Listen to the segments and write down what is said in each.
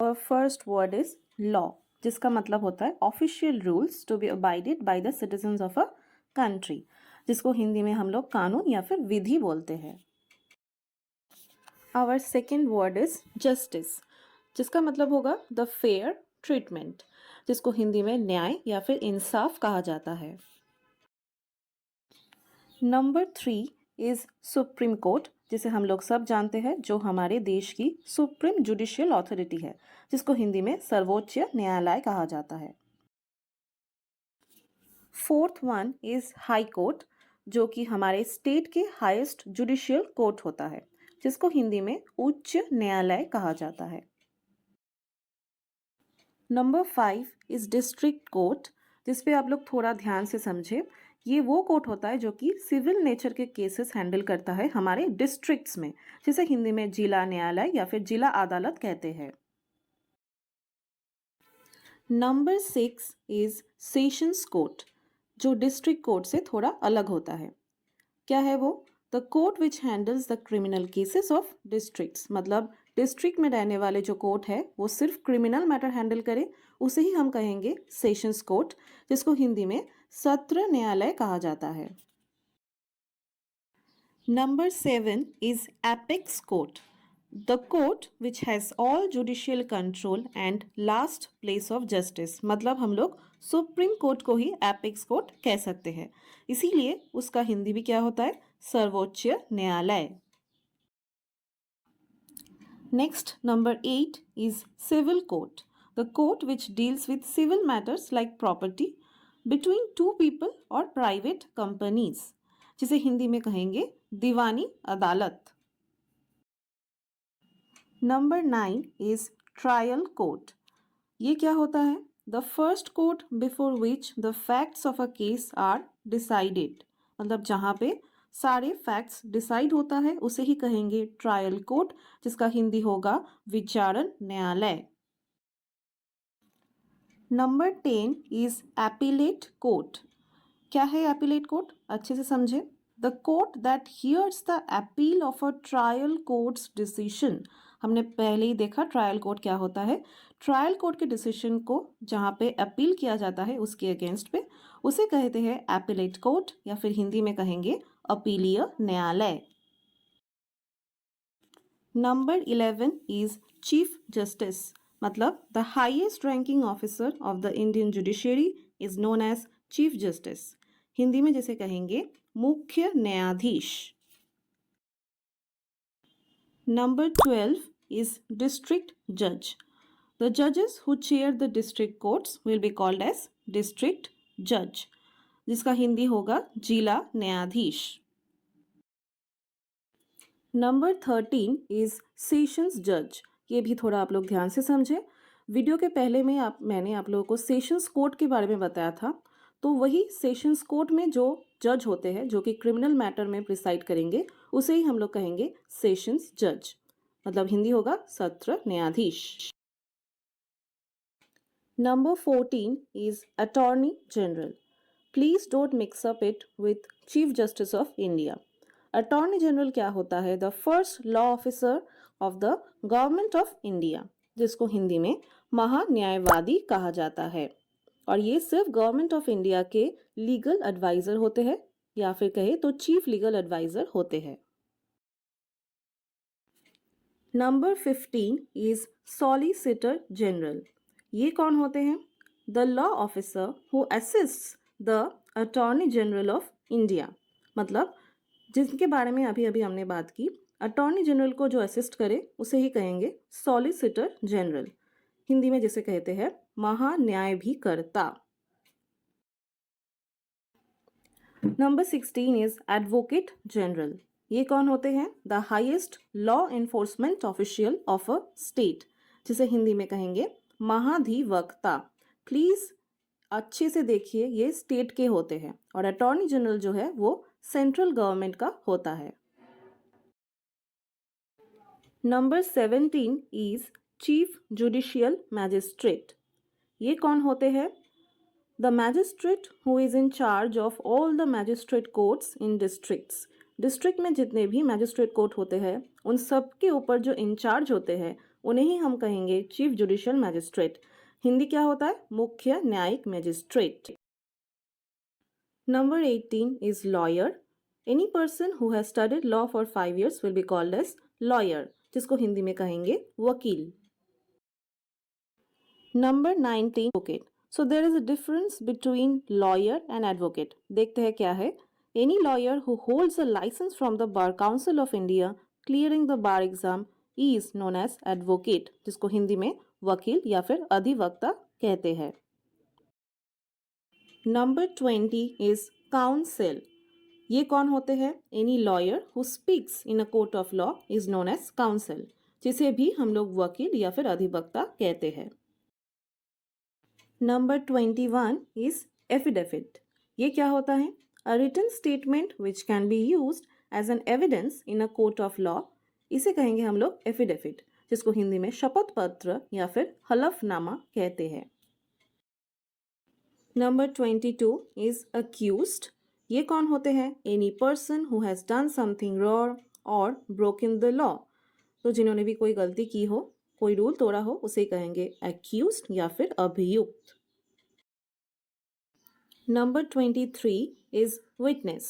our first word is law, जिसका मतलब होता है official rules to be abided by the citizens of a country, जिसको हिंदी में हम लोग कानून या फिर विधि बोलते हैं. Our second word is justice, जिसका मतलब होगा द फेयर ट्रीटमेंट, जिसको हिंदी में न्याय या फिर इंसाफ कहा जाता है. नंबर 3 इज सुप्रीम कोर्ट, जिसे हम लोग सब जानते हैं, जो हमारे देश की सुप्रीम जुडिशियल अथॉरिटी है, जिसको हिंदी में सर्वोच्च न्यायालय कहा जाता है. Fourth one is high court, जो कि हमारे स्टेट के हाईएस्ट जुडिशियल कोर्ट होता है, जिसको हिंदी में उच्च न्यायालय कहा जाता है. नंबर 5 इज डिस्ट्रिक्ट कोर्ट, जिस पे आप लोग थोड़ा ध्यान से समझे. ये वो कोर्ट होता है जो कि सिविल नेचर के केसेस हैंडल करता है हमारे डिस्ट्रिक्ट्स में, जिसे हिंदी में जिला न्यायालय या फिर जिला अदालत कहते हैं. नंबर 6 इज सेशंस कोर्ट, जो डिस्ट्रिक्ट कोर्ट से थोड़ा अलग होता है. क्या है वो? The court which handles the criminal cases of districts, मतलब डिस्ट्रिक्ट में रहने वाले जो कोर्ट है वो सिर्फ क्रिमिनल मैटर हैंडल करे, उसे ही हम कहेंगे सेशंस कोर्ट, जिसको हिंदी में सत्र न्यायालय कहा जाता है. Number 7 is apex court, the court which has all judicial control and last place of justice, मतलब हम लोग सुप्रीम कोर्ट को ही एपेक्स कोर्ट कह सकते हैं, इसीलिए उसका हिंदी भी क्या होता है? सर्वोच्च न्यायालय. Next number 8 is civil court, the court which deals with civil matters like property between two people और प्राइवेट कंपनीज, जिसे हिंदी में कहेंगे दीवानी अदालत. Number 9 is trial court. ये क्या होता है? The first court before which the facts of a case are decided, मतलब जहाँ पे सारे फैक्ट्स डिसाइड होता है उसे ही कहेंगे ट्रायल कोर्ट, जिसका हिंदी होगा विचारण न्यायालय. Number 10 is appellate court. क्या है एपीलेट कोर्ट? अच्छे से समझे. The court that hears the appeal of a trial court's decision. हमने पहले ही देखा ट्रायल कोर्ट क्या होता है. ट्रायल कोर्ट के डिसीजन को जहाँ पे अपील किया जाता है उसके अगेंस्ट पे, उसे कहते हैं एपीलेट कोर्ट, या फिर हिंदी में कहेंगे अपीलीय न्यायालय. नंबर 11 इज चीफ जस्टिस, मतलब the highest ranking officer of the Indian judiciary is known as chief justice, Hindi में जैसे कहेंगे मुख्य न्यायाधीश. नंबर 12 इज डिस्ट्रिक्ट जज. द जजेस who chair the district courts will be called as district जज, जिसका हिंदी होगा जिला न्यायाधीश. नंबर 13 इज सेशंस जज. ये भी थोड़ा आप लोग ध्यान से समझे. वीडियो के पहले में मैंने आप लोगों को सेशंस कोर्ट के बारे में बताया था, तो वही सेशंस कोर्ट में जो जज होते हैं जो कि क्रिमिनल मैटर में प्रिसाइड करेंगे, उसे ही हम लोग कहेंगे सेशंस जज, मतलब हिंदी होगा सत्र न्यायाधीश. Number 14 is attorney general. Please don't mix up it with chief justice of India. Attorney general क्या होता है? The first law officer of the government of India, जिसको हिंदी में महान्यायवादी कहा जाता है, और ये सिर्फ गवर्नमेंट ऑफ इंडिया के लीगल एडवाइजर होते हैं, या फिर कहे तो चीफ लीगल एडवाइजर होते हैं. Number 15 is solicitor general. ये कौन होते हैं? The law officer who assists the attorney general of India, मतलब जिनके बारे में अभी अभी हमने बात की, अटॉर्नी जनरल को जो असिस्ट करे उसे ही कहेंगे सॉलिसिटर जनरल, हिंदी में जिसे कहते हैं महान्यायाधिकर्ता. Number 16 is advocate general. ये कौन होते हैं? The highest law enforcement official of a state, जिसे हिंदी में कहेंगे महाधिवक्ता. प्लीज अच्छे से देखिए, ये स्टेट के होते हैं, और अटॉर्नी जनरल जो है वो सेंट्रल गवर्नमेंट का होता है. Number 17 is chief judicial magistrate. ये कौन होते हैं? The magistrate who is in charge of all the magistrate courts in districts. District में जितने भी मैजिस्ट्रेट कोर्ट होते हैं उन सब के ऊपर जो इंचार्ज होते हैं उन्हें ही हम कहेंगे चीफ जुडिशियल मैजिस्ट्रेट। हिंदी क्या होता है? मुख्य न्यायिक magistrate. Number 18 is lawyer. Any person who has studied law for 5 years will be called as lawyer, जिसको हिंदी में कहेंगे वकील। Number 19 advocate. So there is a difference between lawyer and advocate. देखते हैं क्या है। Any lawyer who holds a license from the Bar Council of India clearing the bar exam is known as advocate, जिसको हिंदी में वकील या फिर अधिवक्ता कहते हैं। Number 20 is counsel. ये कौन होते हैं? Any lawyer who speaks in a court of law is known as counsel, जिसे भी हम लोग वकील या फिर अधिवक्ता कहते हैं। Number 21 is affidavit. ये क्या होता है? A written statement which can be used as an evidence in a court of law. इसे कहेंगे हम लोग affidavit, जिसको हिंदी में शपथ पत्र या फिर हलफनामा कहते हैं। Number 22 is accused. ये कौन होते हैं? Any person who has done something wrong or broken the law. तो जिन्होंने भी कोई गलती की हो, कोई रूल तोड़ा हो, उसे कहेंगे accused या फिर अभियुक्त। Number 23 is witness.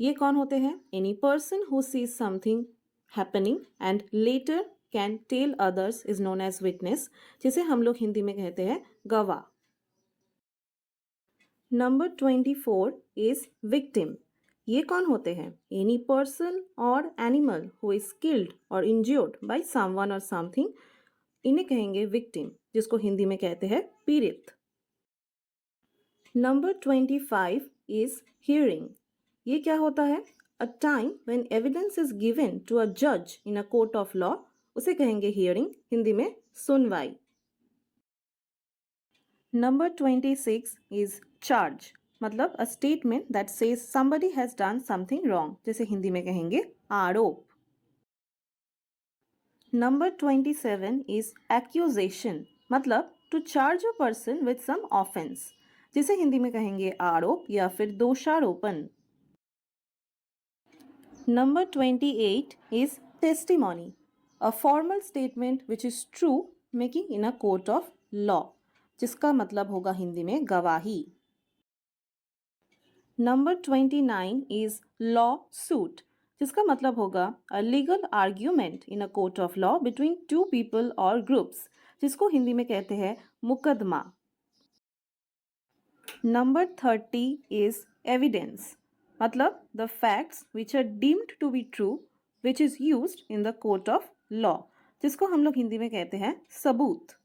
ये कौन होते हैं? Any person who sees something happening and later can tell others is known as witness, जिसे हम लोग हिंदी में कहते हैं गवाह। Number 24 is victim. ये कौन होते हैं? Any person or animal who is killed or injured by someone or something, इन्हें कहेंगे victim, जिसको हिंदी में कहते हैं पीड़ित। Number 25 is hearing. ये क्या होता है? A time when evidence is given to a judge in a court of law, उसे कहेंगे hearing, हिंदी में सुनवाई। Number 26 is charge. मतलब a statement that says somebody has done something wrong, जिसे हिंदी में कहेंगे आरोप। Number 27 is accusation. मतलब to charge a person with some offense, जिसे हिंदी में कहेंगे आरोप या फिर दोषारोपण। Number 28 is testimony. A formal statement which is true making in a court of law, जिसका मतलब होगा हिंदी में गवाही। Number 29 is lawsuit, जिसका मतलब होगा a legal argument in a court of law between two people or groups, जिसको हिंदी में कहते हैं मुकदमा। Number 30 is evidence, मतलब the facts which are deemed to be true which is used in the court of law, जिसको हम लोग हिंदी में कहते हैं सबूत।